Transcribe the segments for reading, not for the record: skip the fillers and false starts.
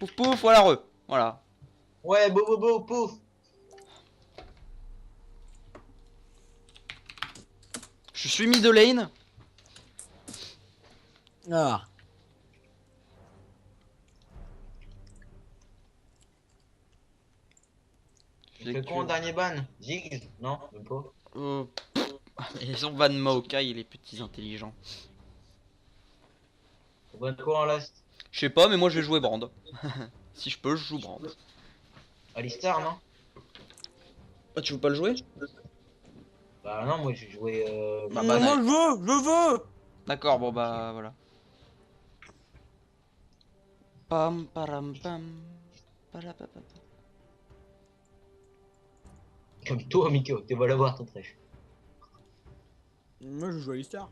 Pouf pouf, voilà re. Voilà. Ouais, bobo, pouf. Je suis mid lane. Ah. Il fait quoi en dernier ban? Ziggs? Non, même pas. Ils ont ban Maokai, les petits intelligents. On va quoi en last? Je sais pas, mais moi je vais jouer Brand. Si je peux, je joue Brand. Alistar, non? Ah, tu veux pas le jouer? Bah non, moi j'ai joué Bah, Moi je veux. D'accord, bon bah voilà. Pam param pam. Parapapapa. Comme toi, Miko, tu vas l'avoir ton trèche. Moi je joue à l'Istar.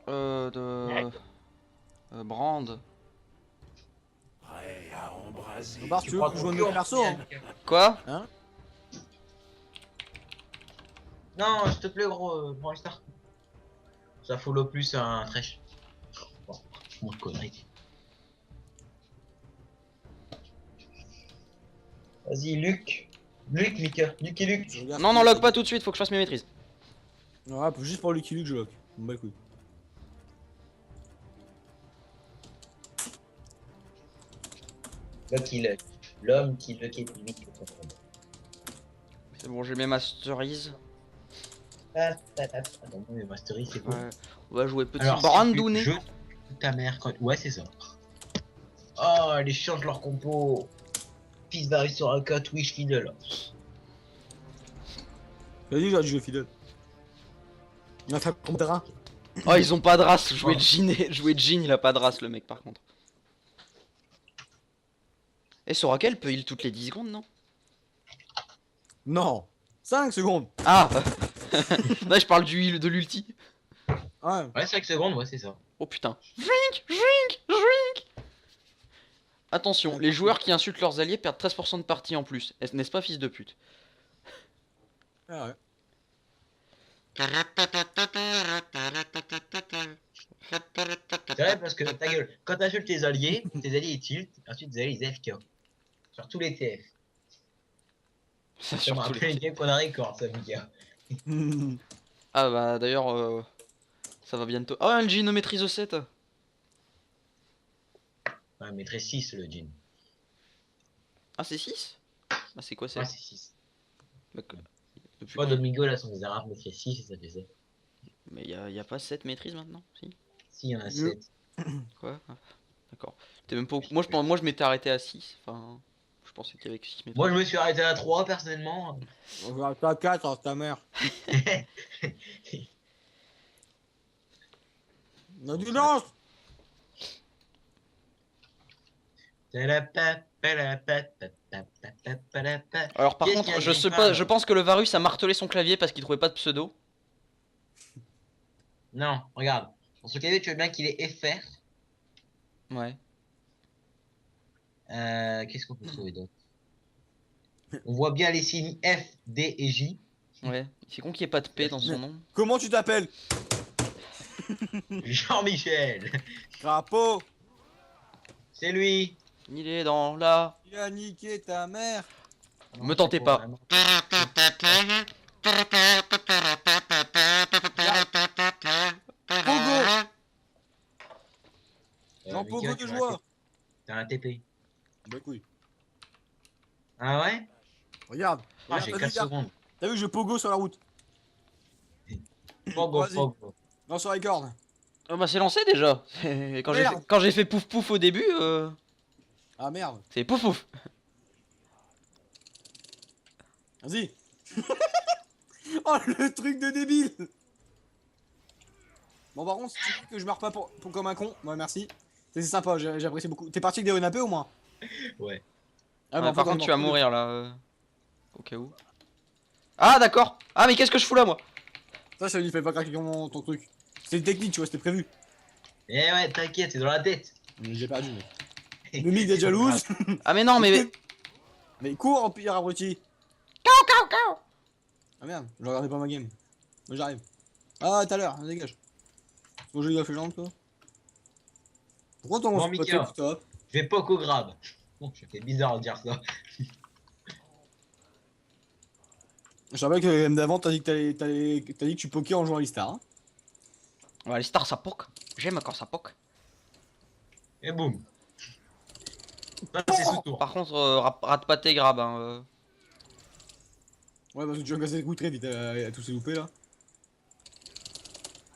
De. Brand. Bah, tu veux que je joue un autre perso, hein? Quoi? Hein? Non, s'il te plaît, gros, prends Alistar. Ça follow plus un trèche. Bon, mon connerie. Vas-y, Luc. Luc, Mika. Luc et Luc. Je regarde Non, si- non, lock pas tout de suite, faut que je fasse mes maîtrises. Ouais, juste pour Lucky Luke, je lock. Bon, bah, le couille. Luc, il lock. L'homme qui lock est plus vite que son frère. C'est bon, j'ai mes masteries. Attends, mais Mastery, c'est quoi? Ouais. On va jouer petit Alors, Brandounet. je ta mère quand... Ouais, c'est ça. Oh, les change leur compo. Fils d'Harry sur un cas, Twitch fidèle. Vas-y, j'aurais dû jouer fidèle. Il a fait un terrain. Oh, ils ont pas de race. Jouer Jean, il a pas de race, le mec, par contre. Et Soraka, elle peut heal toutes les 10 secondes, non? Non. 5 secondes. Ah. Là, je parle du heal de l'ulti. Ouais. Ouais, 5 secondes, ouais, c'est ça. Oh putain. Drink. Attention, les joueurs qui insultent leurs alliés perdent 13% de partie en plus. N'est-ce pas, fils de pute? Ah ouais. C'est vrai parce que ta gueule, quand t'insultes tes alliés ils tiltent, ensuite tes alliés ils FK. Sur tous les TF. Ça, Ça me surtout rappelle une game qu'on a record, ça, Mika. Ah bah d'ailleurs, ça va bientôt. Oh, un Gino maîtrise 7. Ouais, mais très 6 le jean. Ah, c'est 6? Ah, c'est quoi, c'est Ouais, c'est 6. Depuis Moi, quand Domingo, là, son Arabes, maîtrise 6 et ça fait ça. Mais y a pas 7 maîtrises maintenant? Si? Si, il y en a Mieux. 7. Quoi? Ah, d'accord. T'es même pas moi je m'étais arrêté à 6. Enfin, je pensais qu'il y avait que 6 maîtrises. Moi, je me suis arrêté à 3 personnellement. On va à 4, ta mère. On a du lance. Alors par Qu'est-ce contre, qu'il y a je de sais bien pas, là je pense que le Varus a martelé son clavier parce qu'il trouvait pas de pseudo. Non, regarde. Dans ce clavier, tu veux bien qu'il est FR. Ouais. Qu'est-ce qu'on peut trouver d'autre? On voit bien les signes F, D et J. Ouais. C'est con qu'il n'y ait pas de P dans son nom. Comment tu t'appelles? Jean-Michel. Crapaud. C'est lui. Il est dans la... Il a niqué ta mère. Me tentez pas. Vraiment. Pogo. Jean Mika, Pogo tu de m'as joie. T'as un TP. Bah couille. Ah ouais? Regarde. Ah, j'ai Regarde, 4 vas-y, regarde. secondes. T'as vu, je pogo sur la route. Pogo, Vas-y. pogo. Non, sur les cordes. Ah bah c'est lancé déjà. Merde. Quand j'ai fait pouf pouf au début, Ah merde. c'est pouf pouf. Vas-y. Oh, le truc de débile. Bon, par contre, si tu veux que je meurs pas pour comme un con, ouais, merci. C'est sympa, j'apprécie beaucoup. T'es parti avec des renapés au moins? Ouais. Ah, Ouais, en par fait, on est contre, tu vas mort tous les mourir là. Au cas où. Ah d'accord. Ah mais qu'est-ce que je fous là moi? deux. Ça lui fait pas craquer ton truc. C'était technique, tu vois, c'était prévu. Eh ouais, t'inquiète, c'est dans la tête. Mais j'ai perdu, mec. Le mid est jalouse. Ah mais non mais... Mais cours, en pire abruti. Ah merde, je regardais pas ma game. Moi j'arrive. Ah, tout à l'heure, dégage. Bon, j'ai eu la fait toi. Pourquoi ton Bon, spot Mika. stop? Je vais poke au grab. Bon, c'était bizarre de dire ça. Je rappelle que même d'avant, t'as dit que t'as dit que tu pokais en jouant à l'Istar. Hein. Ouais, les stars ça poke. J'aime quand ça poke. Et boum. Ça, c'est sous tour. Par contre, rate pas tes grabs. Hein, Ouais, parce que tu vas casser les coups très vite à tous ces loupés là.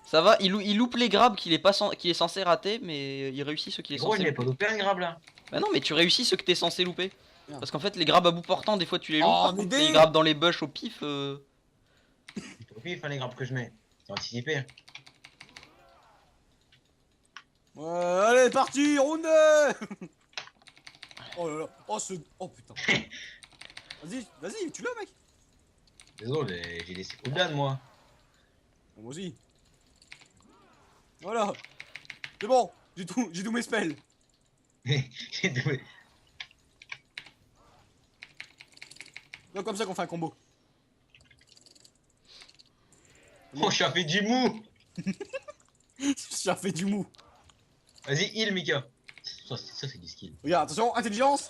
Ça va, il loupe les grabs qu'il est censé rater, mais il réussit ceux qu'il est Gros, je censé l'ai pas louper. loupé un grab là. Bah non, mais tu réussis ceux que t'es censé louper. Merde. Parce qu'en fait, les grabs à bout portant, des fois tu les loupes. Oh, Par mais contre, les des grabs dans les bush au pif. C'est au pif, hein, les grabs que je mets. C'est anticipé. Ouais, allez, parti, round 2. Oh là là, oh putain. Vas-y, tu l'as, mec. Désolé, j'ai laissé cooldown moi. Bon, moi aussi. Voilà. C'est bon, j'ai tous mes spells. J'ai doué. C'est comme ça qu'on fait un combo. Oh, je suis fait du mou. J'ai fait du mou. Vas-y, heal, Mika. Ça, c'est du skill. Regarde, attention, intelligence.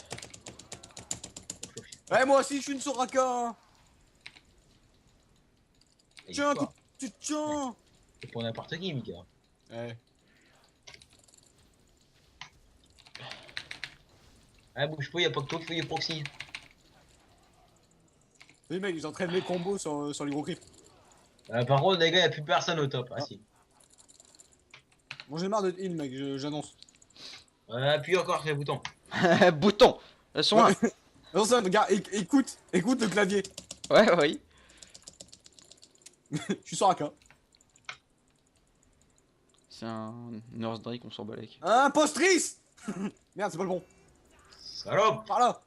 Ouais, moi aussi, je suis une Soraka. Hein. Et Tiens, quoi tiens. C'est pour n'importe qui, Mika. Ouais. Ah, bouge pas, y'a pas que toi qui fais du proxy. Les mecs, j'entraîne mes combos sur les gros creeps. Par contre, les gars, y'a plus personne au top. Ah, Ah. si. Bon, j'ai marre de heal, mec, j'annonce. Appuie encore sur les boutons. Bouton. Soin. Attention, regarde, écoute le clavier. Ouais, oui. Je suis Soraka. C'est un Nurse Drake, on s'en bat avec. Impostrice. Merde, c'est pas le bon. Salope. Par là.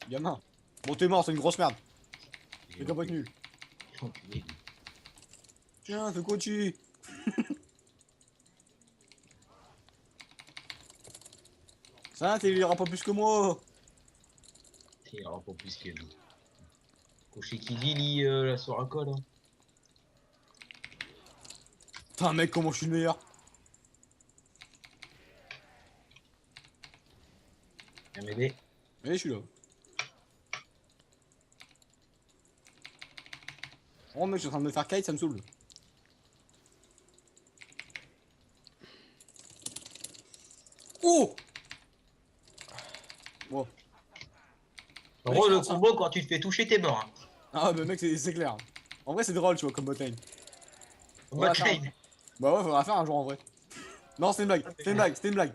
Gamin. Bon, t'es mort, c'est une grosse merde. C'est qu'un pas nul. Tiens, fais quoi tu. Ça, t'es ira pas plus que moi. Il aura pas plus que lui. Coucher qui dit, la Soraka là. Putain, mec, comment je suis le meilleur. Viens m'aider. Allez, je suis là. Oh, mec, je suis en train de me faire kite, ça me saoule. Oh. Bon. En gros, le combo, quand tu te fais toucher, t'es mort. Hein. Ah, mais mec, c'est clair. En vrai, c'est drôle, tu vois, comme botline. Bot attends. lane. Bah ouais, faudra faire un jour en vrai. Non, c'était une blague, c'était une blague.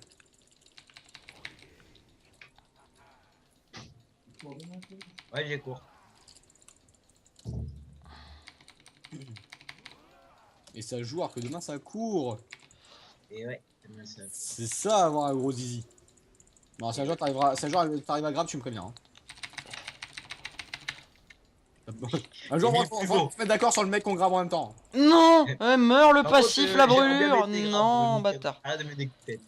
Ouais, j'ai court. Et ça joue alors que demain ça court. Et ouais, demain ça. C'est ça avoir un gros zizi. Bon, si un jour t'arrives à grave, tu me préviens. Hein. Un jour, on va se mettre d'accord sur le mec qu'on grave en même temps. Non. Meurt le Par contre, passif, la j'ai bien brûlure. baissé, grave, Non, Mika. bâtard. Arrête de me dégoûter.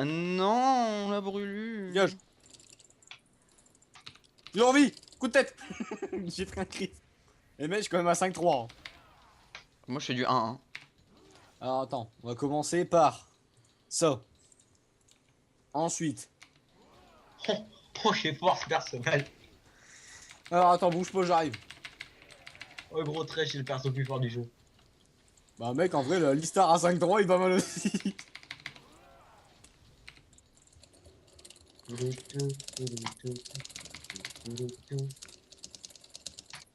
Non, la brûlure. Dégage. J'ai envie. Coup de tête. J'ai pris un crit. Et mec, je suis quand même à 5-3. Hein. Moi, je fais du 1-1. Alors attends, on va commencer par ça. Ensuite. Oh, j'ai force personnelle. Alors attends, bouge pas, j'arrive. Oh, gros trash, c'est le perso le plus fort du jeu. Bah mec, en vrai, le Listar à 5-3, il va mal aussi.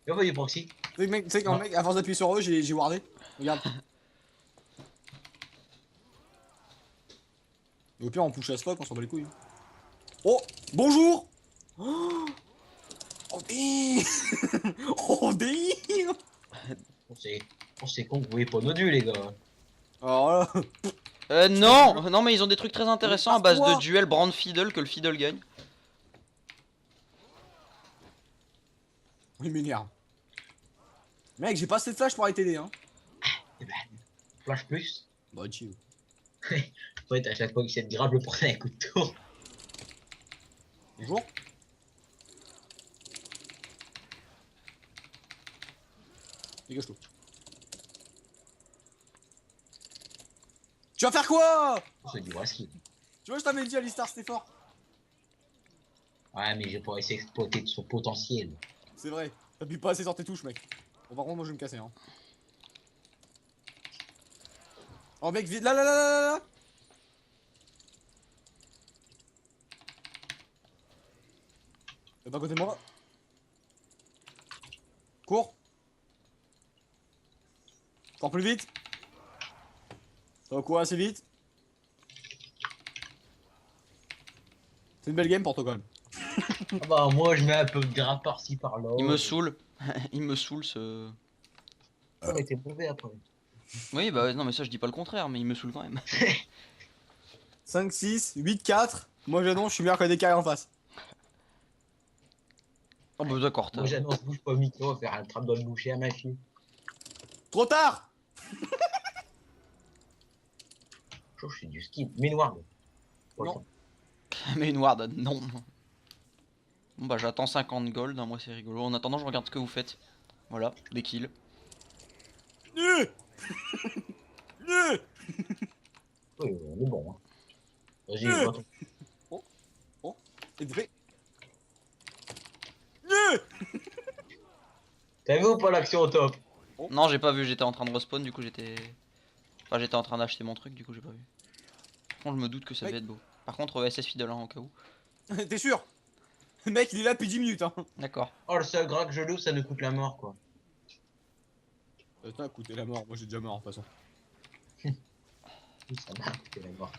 Et voyez proxy. Tu sais qu'un mec, à force d'appuyer sur eux, j'ai wardé. Regarde. Et au pire, on push as fuck, on s'en bat les couilles. Oh, bonjour. Oh, damn. Oh, damn. On sait con que vous voyez pas nos dieux, les gars. Alors là, Non, non, mais ils ont des trucs très intéressants à base de Passe-moi. duel Brand Fiddle que le Fiddle gagne. il m'énerve. Mec, j'ai pas assez de flash pour aller t'aider, hein. Et ben, flash plus. Bah, chill. En fait, à chaque fois qu'il s'est grave, le prenait un coup de tour. Bonjour. Dégage-toi. Tu vas faire quoi? C'est du wrestling. Tu vois, je t'avais dit, Alistar, c'était fort. Ouais, mais j'ai pas essayé d'exploiter de son potentiel. C'est vrai. T'appuies pas assez sur tes touches, mec. Bon, par contre, moi, je vais me casser, hein. Oh, mec, vite, là, là, là, là, là, là. T'es pas à côté de moi. Cours. Encore plus vite. Ça va courir assez vite. C'est une belle game pour toi, quand même. Ah bah, moi, je mets un peu de grappe par-ci, par-là. Il me saoule. Il me saoule ce. On était mauvais après. Oui, bah non, mais ça je dis pas le contraire, mais il me saoule quand même. 5, 6, 8, 4. Moi, j'annonce, je suis meilleur que des carrés en face. Oh bah d'accord, Moi, j'annonce, bouge pas, micro, on va faire un trap dans le boucher à ma fille. Trop tard. Je fais du skip. Ménoirde. Non. Mais une ward, non. Bon bah j'attends 50 gold, hein, moi c'est rigolo. En attendant, je regarde ce que vous faites. Voilà, des kills. Nul. Nul. Oui, on est bon. Hein. Vas-y, Euh. va-t'en. Et vrai. Nul. T'as vu ou pas l'action au top? Non, j'ai pas vu, j'étais en train de respawn, du coup j'étais. Enfin, j'étais en train d'acheter mon truc, du coup j'ai pas vu. Par contre, je me doute que ça devait être beau. Par contre, SS Fiddle, hein, au cas où. T'es sûr? Le mec, il est là depuis 10 minutes, hein. D'accord. Oh, le seul gras que je loue, ça nous coûte la mort, quoi. Ça a coûté la mort. Moi, j'ai déjà mort, de toute façon. Ça m'a coûté la mort.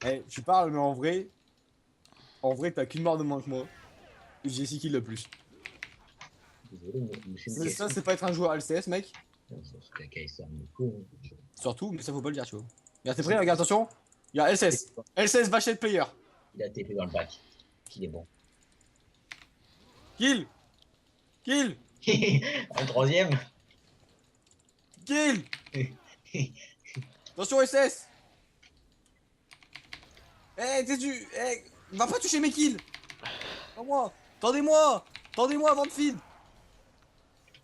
Eh, tu parles, mais en vrai. En vrai, t'as qu'une mort de moins que moi. J'ai 6 kills de plus. Désolé, mais je me suis Ça, c'est pas être un joueur LCS, mec. C'est caca, ça me couille. Surtout, mais ça faut pas le dire, tu vois. Regarde, t'es prêt? Regarde, attention. Il y a LCS. LCS Vachette Player. Il a TP dans le bac. Qu'il est bon. Kill. Kill. Un troisième. Kill. Attention, SS. Eh, t'es du. Eh, va pas toucher mes kills. Pas moi. Tendez-moi. Tendez-moi avant de feed.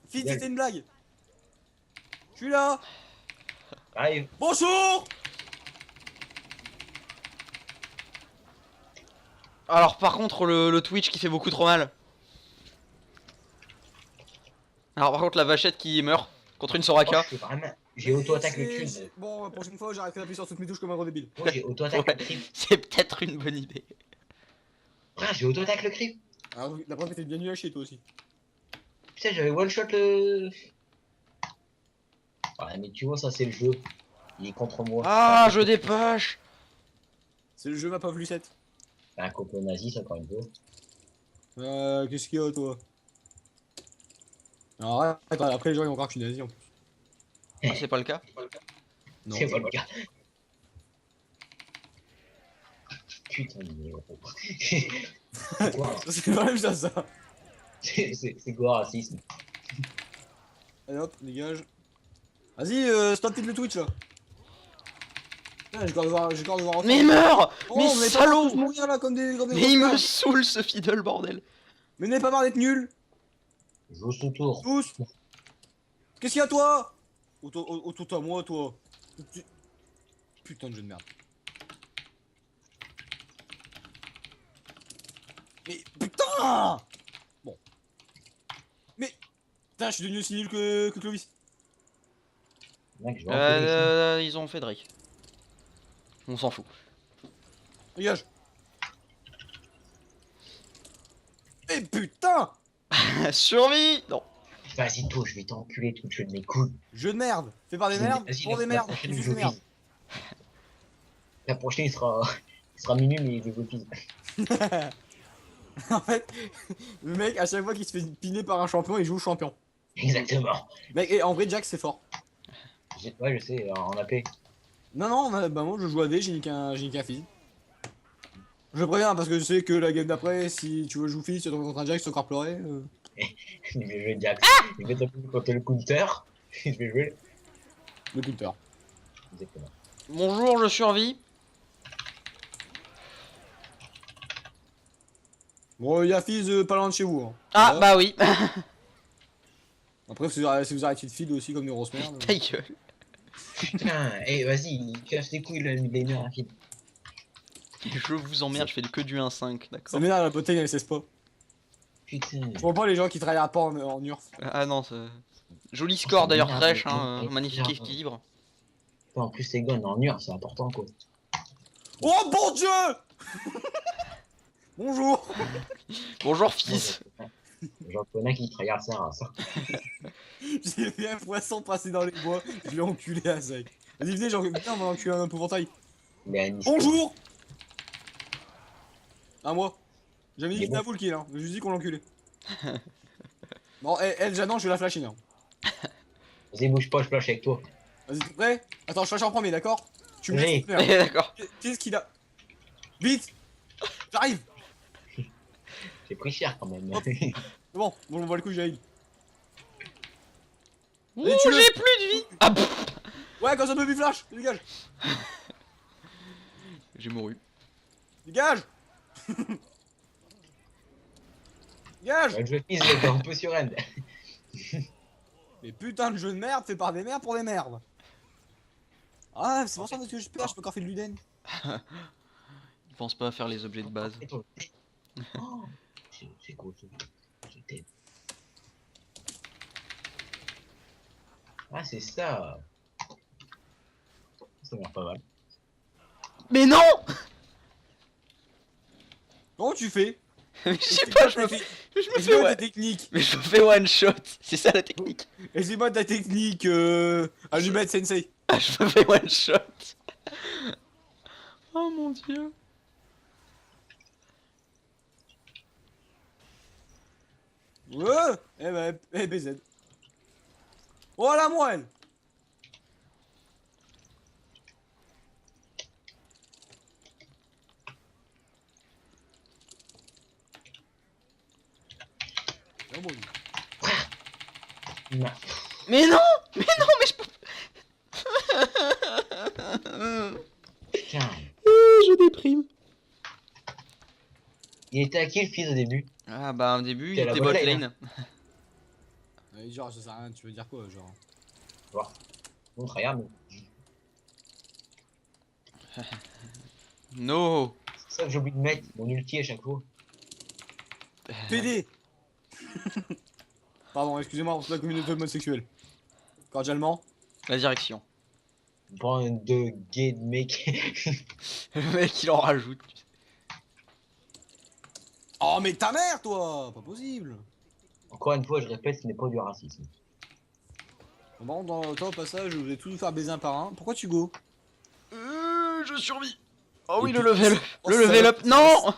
Feed, c'était une blague. Je suis là. Arrive. Bonjour. Alors, par contre, le Twitch qui fait beaucoup trop mal. Alors, par contre, la vachette qui meurt contre une Oh, Soraka. je fais vraiment... J'ai auto-attaque le cube. Bon, la prochaine fois, j'arrêterai d'appuyer sur toutes mes touches comme un gros débile. Moi, j'ai auto-attaque Ouais, le cube. c'est peut-être une bonne idée. Frère, j'ai auto-attaque le cube. Alors, la preuve, t'es bien nul à chier, toi aussi. Putain, j'avais one-shot le... Ouais, mais tu vois, ça, c'est le jeu. Il est contre moi. Ah, je dépêche. C'est le jeu map of Lucette. Un copain nazi, ça, encore une fois. Qu'est-ce qu'il y a, toi? Alors, attends, après, les gens, ils vont croire que je suis nazi en plus. Ah, c'est pas le cas. Non. C'est pas le cas. Putain, mais gros. C'est quoi, C'est quand même ça. c'est quoi racisme? Allez hop, dégage. Vas-y, stop le Twitch là. Putain, j'ai encore devoir Mais meurt. Oh, Mais on est pas salaud. tous mourir là comme des Mais il me gros saoule ce fiddle, bordel. Mais n'ayez pas marre d'être nul. Joue sous tour. Tous. Qu'est-ce qu'il y a toi? Autour à moi, toi. Putain de jeu de merde. Mais putain. Bon. Mais putain, je suis devenu aussi nul que Clovis. Mec, je vais en Ils ont fait Drake. On s'en fout. Dégage. Mais putain. Survie. Non. Vas-y, toi, je vais t'enculer tout le jeu de mes couilles. Jeu de merde. Fais par des merdes. Vas-y, Pour des merdes. prochaine, Fils je de merde. vise. La prochaine, il sera minuit, mais je vise. En fait, le mec, à chaque fois qu'il se fait piner par un champion, il joue champion. Exactement. Mec, et en vrai, Jack, c'est fort. Ouais, je sais, en AP. Non, non, bah moi, je joue à D, j'ai niqué un fils. Je préviens, parce que je sais que la game d'après, si tu veux jouer fils, tu tombes contre un Jack, tu vas encore pleurer. Je vais jouer Jax. Je vais taper contre le counter. Je vais jouer. Le counter. Exactement. Bonjour, je survis. Bon, il y a fils pas loin de chez vous. Hein. Ah, Voilà. bah oui. Après, si vous arrêtez de feed aussi comme des grosses merdes. Ta gueule. Putain, eh, vas-y, il casse les couilles le midlaner rapide. Je vous emmerde, je fais que du 1-5, Ça d'accord. m'énerve, la botaigne elle cesse pas. Putain. Je vois pas les gens qui travaillent pas en URF. Ah non, joli Oh, score ça d'ailleurs, m'énerve, Thresh, mais- hein, magnifique merde. équilibre. En plus, les gars, en ur, c'est important quoi. Oh bon Dieu. Bonjour. Bonjour Moi, fils. j'en connais qui tryhard sa race. J'ai vu un poisson passer dans les bois, je l'ai enculé à sec. Vas-y, venez, viens, on va enculer un épouvantail. Il a une histoire. Bonjour. À moi. J'avais dit Il est que c'était à bon. vous le kill, hein. J'ai juste dit qu'on l'enculait. Bon, elle, Jeannon, je vais la flasher, hein. Vas-y, bouge pas, je flash avec toi. Vas-y, t'es prêt? Attends, je flash en premier, d'accord? Tu me Oui. laisses faire. D'accord. Qu'est-ce qu'il a? Vite. J'arrive. J'ai pris cher quand même. Hop. C'est bon, on voit le coup, j'arrive. Ouh, Allez, tue-le. j'ai plus de vie. Ah, pff, Ouais, quand ça me flash, dégage. j'ai mouru. Dégage. Dégage. Ouais, le jeu fils, il est un peu sur end. Mais putain de jeu de merde fait par des merdes pour des merdes. Ah, c'est pour ça que je perds, je peux encore faire de l'Uden. Il pense pas à faire les objets de base. Oh, c'est cool ça. Je t'aime. Ah, c'est ça. Ça a l'air pas mal. Mais non. Comment tu fais? Mais je sais pas, je me fais Explique-moi ouais. ta technique. Mais je me fais one shot. C'est ça la technique. Explique-moi ta technique, allumette sensei. Ah, je me fais one shot. Oh mon dieu. Ouais. Eh ben, BZ. Oh la moelle. Ah bon, Non. Mais non. Mais non, mais je peux. Putain. Je déprime. Il était à qui le fils au début? Ah bah au début il T'es à la était bot bot lane, lane. genre, ça sert à rien, tu veux dire quoi, genre? Voir. On regarde. No. C'est ça que j'ai oublié de mettre, mon ulti à chaque fois. PD. Pardon, excusez-moi pour la communauté homosexuelle. Cordialement. La direction. Bande de gays de mecs. Le mec il en rajoute. Oh mais ta mère toi. Pas possible. Encore une fois, je répète, ce n'est pas du racisme. Bon, dans toi au passage, je vais tous vous faire baiser un par un. Pourquoi tu go? Je survis. Oh oui Et le puis- level up. Oh, Le level salope. up. Non.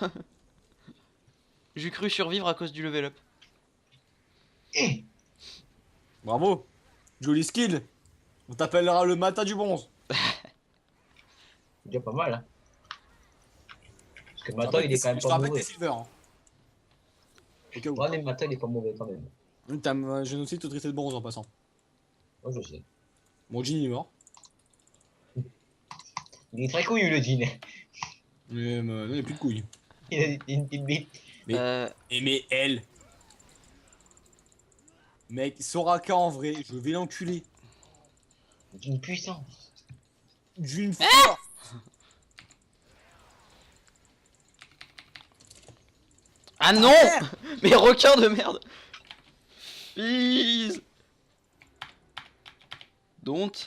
J'ai cru survivre à cause du level up. Eh, Bravo. Joli skill. On t'appellera le matin du bronze. c'est déjà pas mal, hein. Parce que Je Mata, rappelle il est que quand même je te pas rappelle que mauvais. t'es silver. Hein. Au cas où. Ouais, mais Mata, il est pas mauvais quand même. T'as génocide au traité de bronze en passant. Moi, je sais. Mon Jean il est mort. Il est très couillu, le jean. Mais non, il n'y a plus de couilles. Il a une petite bite. Mais- Euh, Et mais elle. Mec, Soraka en vrai, je vais l'enculer. D'une puissance. D'une force. Ah non. merde. Mais requin de merde. Please. Don't.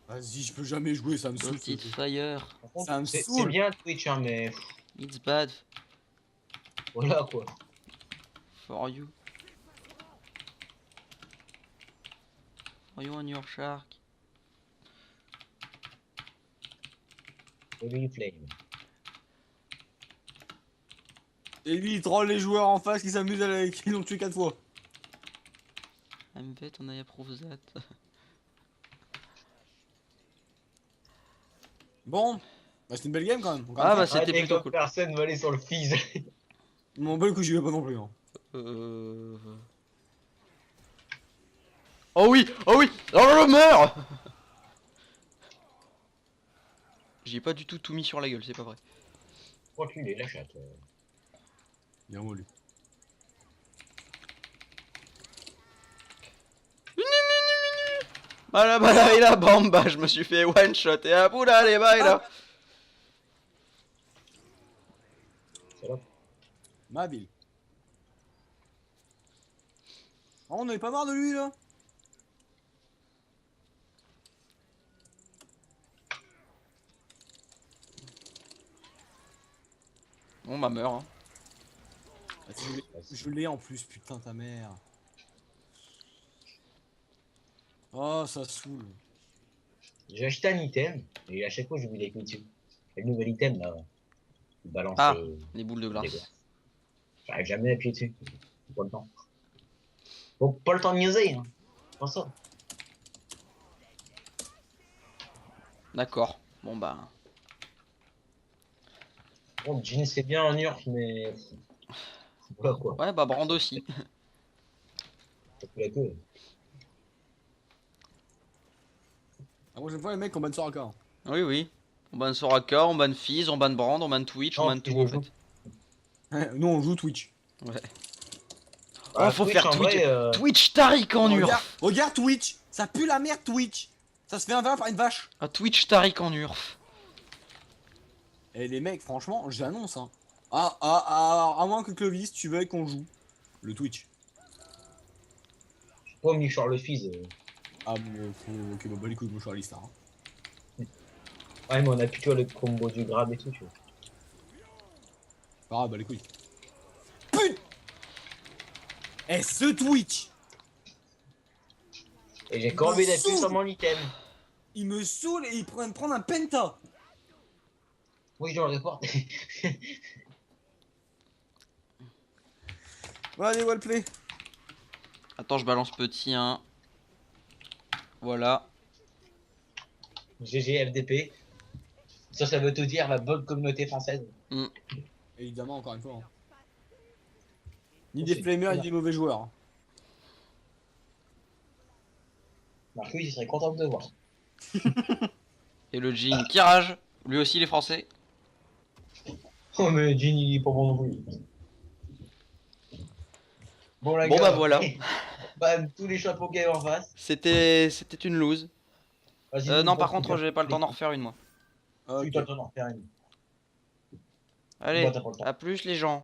Vas-y, je peux jamais jouer, ça me saoule. Don't it fire. Par contre, Ça me c'est saoule. bien Twitch, hein, mais It's bad voilà quoi. for you. For you and your shark. Holy Flame. Et lui, il troll les joueurs en face qui s'amusent qui l'ont tué 4 fois. I'm vet and I approve that. Bon, bah c'était une belle game quand même. Ah bah Ah, c'était dès plutôt que cool. personne va aller sur le fils. Mon bel coup, j'y vais pas non plus. Hein. Oh oui, oh oui, oh je meurs. J'ai pas du tout mis sur la gueule, c'est pas vrai. Reculez la chatte. Bien moi lui. Bala bala et la bamba, je me suis fait one shot et à bout là les baila. Salope. Ma ville. Oh, on avait pas marre de lui là. Bon bah meurt. Hein. Ah, je l'ai en plus, putain ta mère. Oh, ça saoule. J'ai acheté un item, et à chaque fois j'oublie les dessus. Et le nouvel item là, il balance Ah, les boules de les glace. glaces. J'arrive jamais à appuyer dessus. Pas le temps. Bon, pas le temps de niaiser, hein. Pas ça. D'accord. Bon bah. Bon, Jean c'est bien en Urf, mais. Voilà quoi. Ouais bah Brand aussi. Ça fout la queue. Ah, moi j'aime pas les mecs qui ont ban Soraka. Hein. Oui oui. On banne Soraka, on banne Fizz, on banne Brand, on banne Twitch, on Non, banne Fizz, tout en je joue. fait. Nous on joue Twitch. Ouais. Ah, Oh faut Twitch, faire en Twitch. vrai, Twitch Tariq en Regarde, Urf. regarde Twitch. Ça pue la merde Twitch. Ça se fait un 20 par une vache. Ah Twitch Tariq en Urf. Et les mecs, franchement, j'annonce. Hein. À moins que Clovis, tu veuilles qu'on joue le Twitch. pas mis sur le Fizz. Ah bon, ok, bah les couilles, moi je suis à l'Istar. Hein. Ouais, mais on a plus tu vois, le combo du grab et tout, tu vois. Ah bah les couilles. Putain. Et ce Twitch, Et j'ai corbé me d'appui saoule. sur mon item. il me saoule et il prend me prendre un penta. Oui, je dois le reporter. Ouais, allez, wallplay. Attends je balance petit 1. Voilà. GG FDP. Ça veut tout dire, la bonne communauté française. Évidemment, encore une fois. Hein. Ni Oh, des c'est flamers, ni bien. des mauvais joueurs. Hein. Marcus, il serait content de te voir. Et le jean qui rage. Lui aussi il est français. Oh, mais Jean, il est pas bon non plus. Bon, la Bon gars, bah voilà. bam, tous les chapeaux qu'il y avait en face. C'était une lose. Vas-y, Non nous, par on contre se j'ai pas le temps d'en refaire une moi. Ok. Tu t'attends d'en faire une. Moi, Allez, t'as pas le temps. à plus les gens.